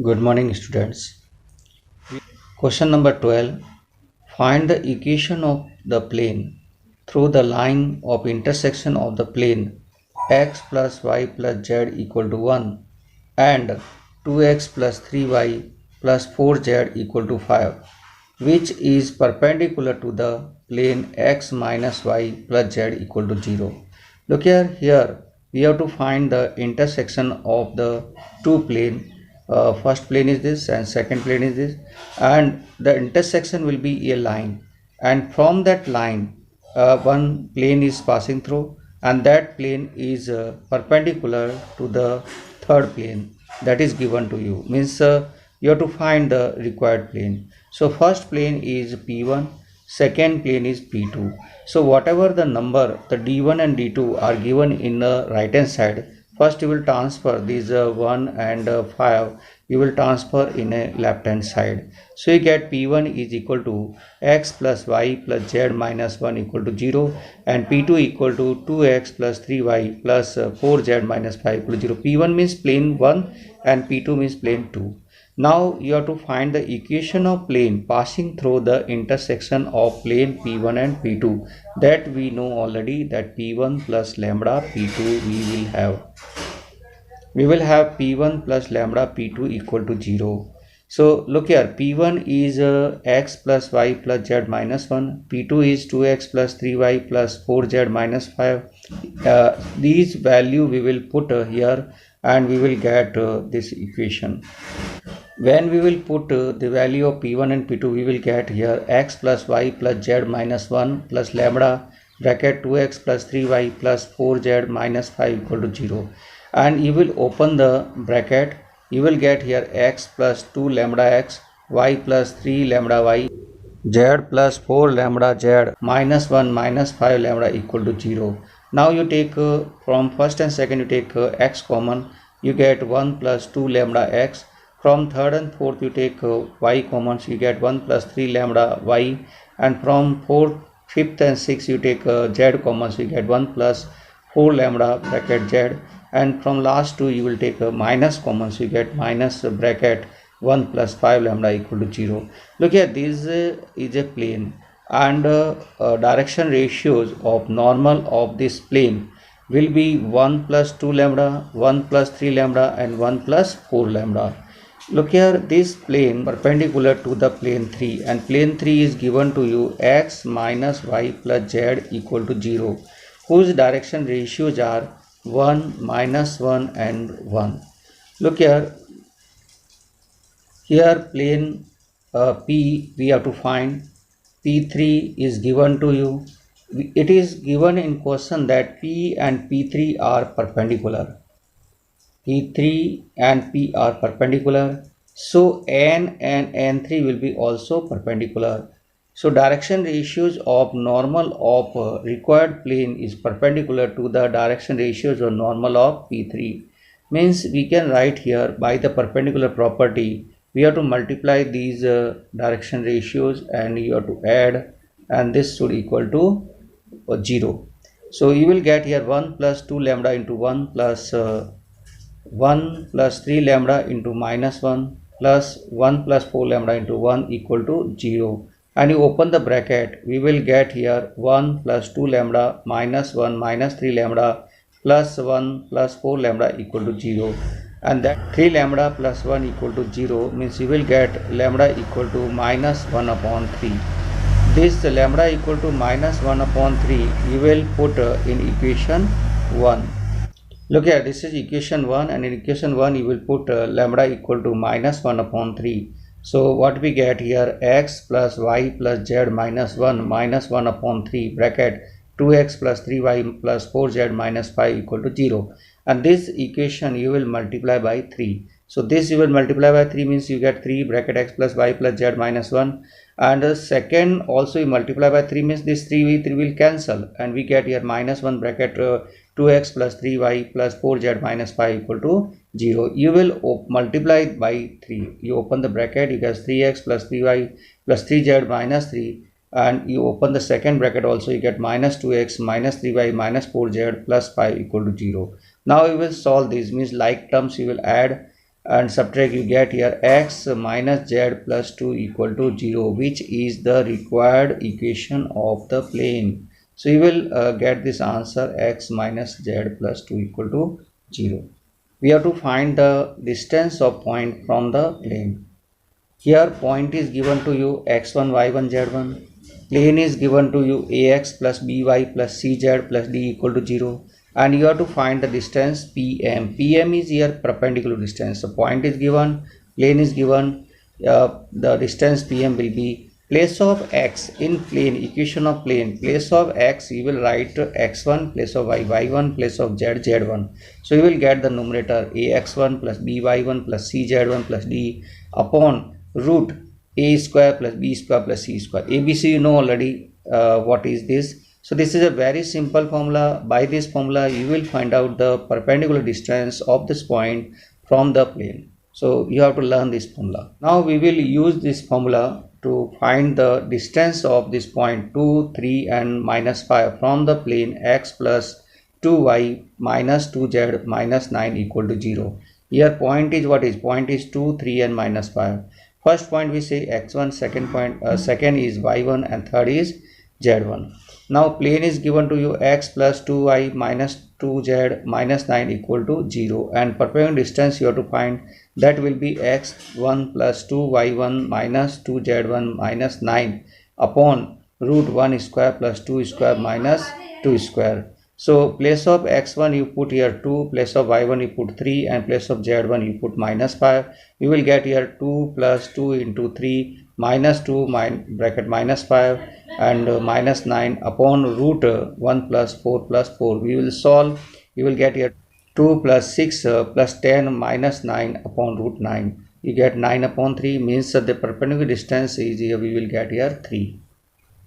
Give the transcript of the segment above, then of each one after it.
Good morning, students. Question number 12. Find the equation of the plane through the line of intersection of the plane x plus y plus z equal to 1 and 2x plus 3y plus 4z equal to 5, which is perpendicular to the plane x minus y plus z equal to 0. Look here we have to find the intersection of the two plane. First plane is this and second plane is this, and the intersection will be a line, and from that line one plane is passing through, and that plane is perpendicular to the third plane that is given to you. Means you have to find the required plane. So first plane is P1, second plane is P2. So whatever the number, the D1 and D2 are given in the right hand side, first you will transfer these 1 and 5, you will transfer in a left hand side. So you get P1 is equal to x plus y plus z minus 1 equal to 0, and P2 equal to 2x plus 3y plus 4z minus 5 equal to 0. P1 means plane 1 and P2 means plane 2. Now you have to find the equation of plane passing through the intersection of plane P1 and P2. That we know already, that P1 plus lambda P2 we will have P1 plus lambda P2 equal to 0. So look here, P1 is x plus y plus z minus 1, P2 is 2x plus 3y plus 4z minus 5. These value we will put here and we will get this equation. When we will put the value of P1 and P2, we will get here x plus y plus z minus 1 plus lambda bracket 2x plus 3y plus 4z minus 5 equal to 0. And you will open the bracket, you will get here x plus 2 lambda x, y plus 3 lambda y, z plus 4 lambda z minus 1 minus 5 lambda equal to 0. Now you take from first and second, you take x common, you get 1 plus 2 lambda x. From third and fourth you take y common, so you get 1 plus 3 lambda y, and from fourth, fifth and sixth you take z common, so you get 1 plus 4 lambda bracket z, and from last two you will take a minus common, so you get minus bracket 1 plus 5 lambda equal to 0. Look here, this is a plane, and direction ratios of normal of this plane will be 1 plus 2 lambda, 1 plus 3 lambda and 1 plus 4 lambda. Look here, this plane perpendicular to the plane 3, and plane 3 is given to you x minus y plus z equal to 0, whose direction ratios are 1, minus 1 and 1. Look here plane P we have to find. P3 is given to you. It is given in question that P and P3 are perpendicular. P3 and P are perpendicular, so N and N3 will be also perpendicular. So direction ratios of normal of required plane is perpendicular to the direction ratios of normal of P3. Means we can write here, by the perpendicular property we have to multiply these direction ratios and you have to add, and this should equal to 0. So you will get here 1 plus 2 lambda into 1 plus 1 plus 3 lambda into minus 1 plus 1 plus 4 lambda into 1 equal to 0, and you open the bracket, we will get here 1 plus 2 lambda minus 1 minus 3 lambda plus 1 plus 4 lambda equal to 0, and that 3 lambda plus 1 equal to 0 means you will get lambda equal to minus 1 upon 3. This lambda equal to minus 1 upon 3 you will put in equation 1. Look here, this is equation 1, and in equation 1 you will put lambda equal to minus 1 upon 3. So what we get here, x plus y plus z minus 1 upon 3 bracket 2x plus 3y plus 4z minus 5 equal to 0. And this equation you will multiply by 3. So this you will multiply by 3 means you get 3 bracket x plus y plus z minus 1. And the second also you multiply by 3 means this 3 will cancel, and we get here minus 1 bracket 2x plus 3y plus 4z minus 5 equal to 0. You will multiply by 3. You open the bracket, you get 3x plus 3y plus 3z minus 3, and you open the second bracket also, you get minus 2x minus 3y minus 4z plus 5 equal to 0. Now you will solve this, means like terms you will add, and subtract, you get here x minus z plus 2 equal to 0, which is the required equation of the plane. So you will get this answer, x minus z plus 2 equal to 0. We have to find the distance of point from the plane. Here point is given to you x1, y1, z1. Plane is given to you ax plus by plus cz plus d equal to 0. And you have to find the distance pm. Pm is here perpendicular distance. So point is given, plane is given. The distance pm will be place of x in plane, equation of plane. Place of x you will write x1, place of y y1, place of z z1. So you will get the numerator ax1 plus by1 plus cz1 plus d upon root a square plus b square plus c square. ABC you know already what is this. So this is a very simple formula. By this formula you will find out the perpendicular distance of this point from the plane. So you have to learn this formula. Now we will use this formula to find the distance of this point 2, 3 and minus 5 from the plane x plus 2y minus 2z minus 9 equal to 0. Here point is what is? Point is 2, 3 and minus 5. First point we say x1, second is y1 and third is z1. Now plane is given to you x plus 2y minus 2z minus 9 equal to 0, and perpendicular distance you have to find, that will be x1 plus 2y1 minus 2z1 minus 9 upon root 1 square plus 2 square minus 2 square. So place of x1 you put here 2, place of y1 you put 3 and place of z1 you put minus 5. You will get here 2 plus 2 into 3 minus 2 bracket minus 5 and minus 9 upon root 1 plus 4 plus 4. We will solve, you will get here 2 plus 6 plus 10 minus 9 upon root 9. You get 9 upon 3, means that the perpendicular distance is here, we will get here 3.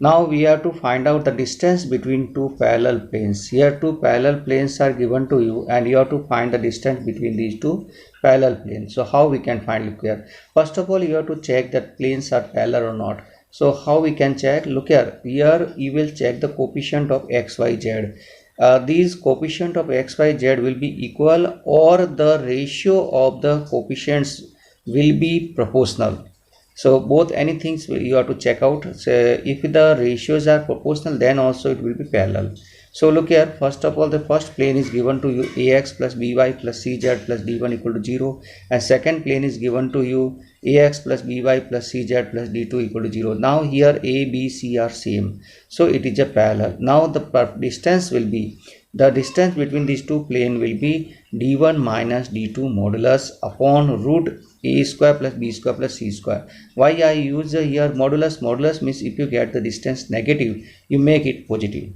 Now we have to find out the distance between two parallel planes. Here two parallel planes are given to you and you have to find the distance between these two parallel planes. So how we can find? Look here. First of all you have to check that planes are parallel or not. So how we can check? Look here. Here you will check the coefficient of x, y, z. These coefficient of x, y, z will be equal or the ratio of the coefficients will be proportional. So both anything you have to check out. So if the ratios are proportional, then also it will be parallel. So look here, first of all the first plane is given to you ax plus by plus cz plus d1 equal to 0, and second plane is given to you ax plus by plus cz plus d2 equal to 0. Now here a, b, c are same, so it is a parallel. Now the distance will be, the distance between these two planes will be d1 minus d2 modulus upon root a square plus b square plus c square. Why I use here modulus? Modulus means if you get the distance negative, you make it positive.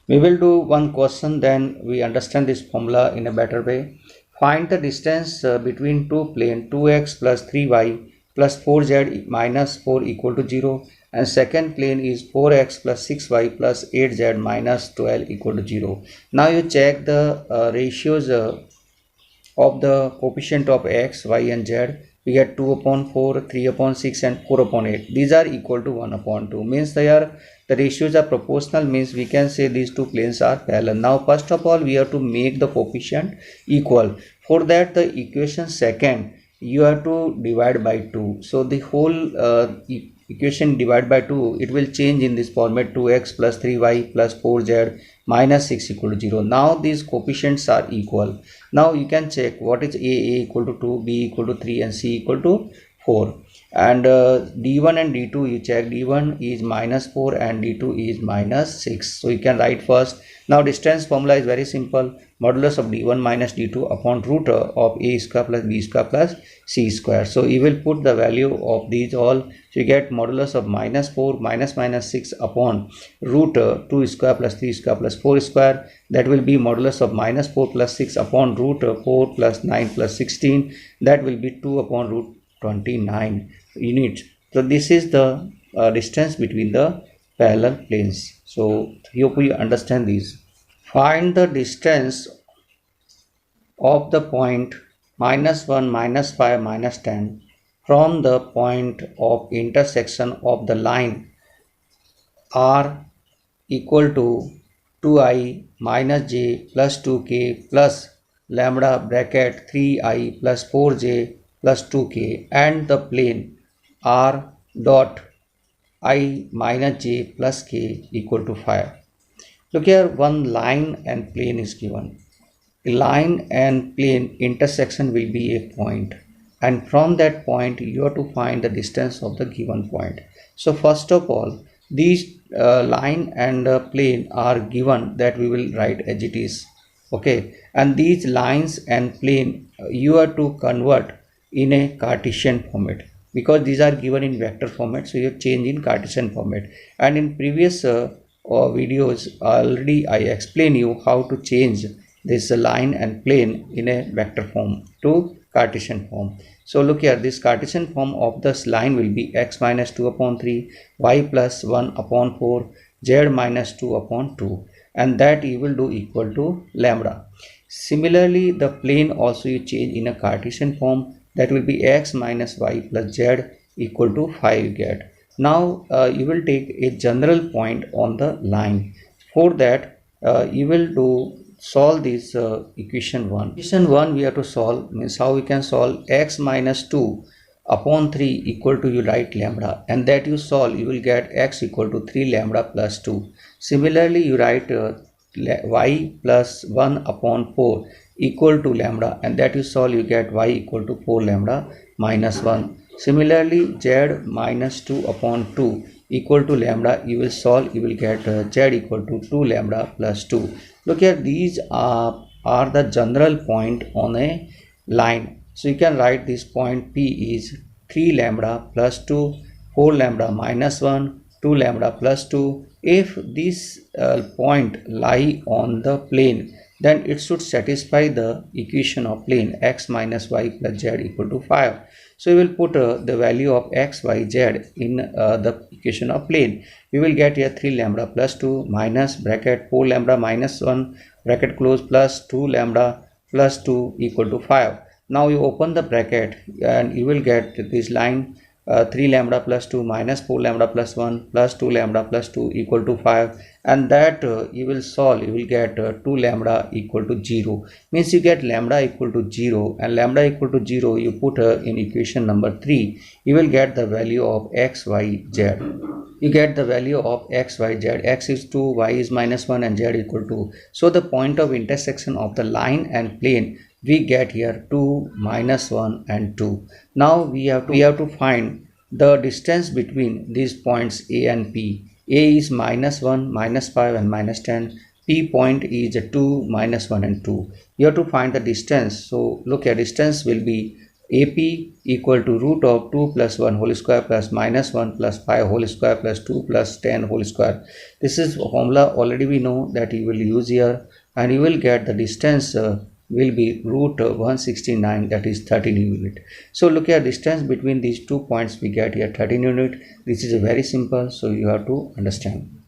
We will do one question, then we understand this formula in a better way. Find the distance between two planes 2x plus 3y plus 4z minus 4 equal to 0, and second plane is 4x plus 6y plus 8z minus 12 equal to 0. Now you check the ratios of the coefficient of x, y and z. We get 2 upon 4, 3 upon 6 and 4 upon 8. These are equal to 1 upon 2. Means they are, the ratios are proportional, means we can say these two planes are parallel. Now first of all we have to make the coefficient equal. For that the equation second you have to divide by 2. So the whole equation divided by 2, it will change in this format, 2x plus 3y plus 4z minus 6 equal to 0. Now these coefficients are equal. Now you can check what is a equal to 2, b equal to 3 and c equal to 4. And d1 and d2 you check, d1 is minus 4 and d2 is minus 6. So you can write first. Now distance formula is very simple, modulus of d1 minus d2 upon root of a square plus b square plus c square. So you will put the value of these all. So you get modulus of minus 4 minus 6 upon root 2 square plus 3 square plus 4 square. That will be modulus of minus 4 plus 6 upon root 4 plus 9 plus 16. That will be 2 upon root 29 units. So this is the distance between the parallel planes. So hope you understand these. Find the distance of the point minus 1, minus 5, minus 10 from the point of intersection of the line R equal to 2i minus j plus 2k plus lambda bracket 3i plus 4j plus 2k and the plane r dot I minus j plus k equal to 5. Look here, one line and plane is given. A line and plane intersection will be a point, and from that point you have to find the distance of the given point. So first of all, these line and plane are given, that we will write as it is. Okay, and these lines and plane you have to convert in a Cartesian format, because these are given in vector format, so you change in Cartesian format. And in previous videos already I explain you how to change this line and plane in a vector form to Cartesian form. So look here, this Cartesian form of this line will be x minus 2 upon 3, y plus 1 upon 4, z minus 2 upon 2, and that you will do equal to lambda. Similarly, the plane also you change in a Cartesian form, that will be x minus y plus z equal to 5 you get. Now you will take a general point on the line. For that you will do solve this equation 1. Equation 1 we have to solve, means how we can solve x minus 2 upon 3 equal to, you write lambda, and that you solve, you will get x equal to 3 lambda plus 2. Similarly, you write y plus 1 upon 4 equal to lambda, and that you solve, you get y equal to 4 lambda minus 1. Similarly, z minus 2 upon 2 equal to lambda, you will solve, you will get z equal to 2 lambda plus 2. Look here, these are the general point on a line. So you can write this point P is 3 lambda plus 2, 4 lambda minus 1, 2 lambda plus 2. If this point lie on the plane, then it should satisfy the equation of plane x minus y plus z equal to 5. So we will put the value of x, y, z in the equation of plane. We will get here 3 lambda plus 2 minus bracket 4 lambda minus 1 bracket close plus 2 lambda plus 2 equal to 5. Now you open the bracket and you will get this line 3 lambda plus 2 minus 4 lambda plus 1 plus 2 lambda plus 2 equal to 5, and that you will solve, you will get 2 lambda equal to 0, means you get lambda equal to 0, and lambda equal to 0 you put in equation number 3, you will get the value of x, y, z. You get the value of x, y, z. X is 2, y is minus 1, and z equal to. So the point of intersection of the line and plane we get here 2, minus 1 and 2. Now we have to find the distance between these points A and P. A is minus 1, minus 5 and minus 10. P point is 2, minus 1 and 2. You have to find the distance. So look at distance will be AP equal to root of 2 plus 1 whole square plus minus 1 plus 5 whole square plus 2 plus 10 whole square. This is formula already we know that you will use here, and you will get the distance will be root 169, that is 13 unit. So look at distance between these 2 points we get here 13 unit. This is very simple, so you have to understand.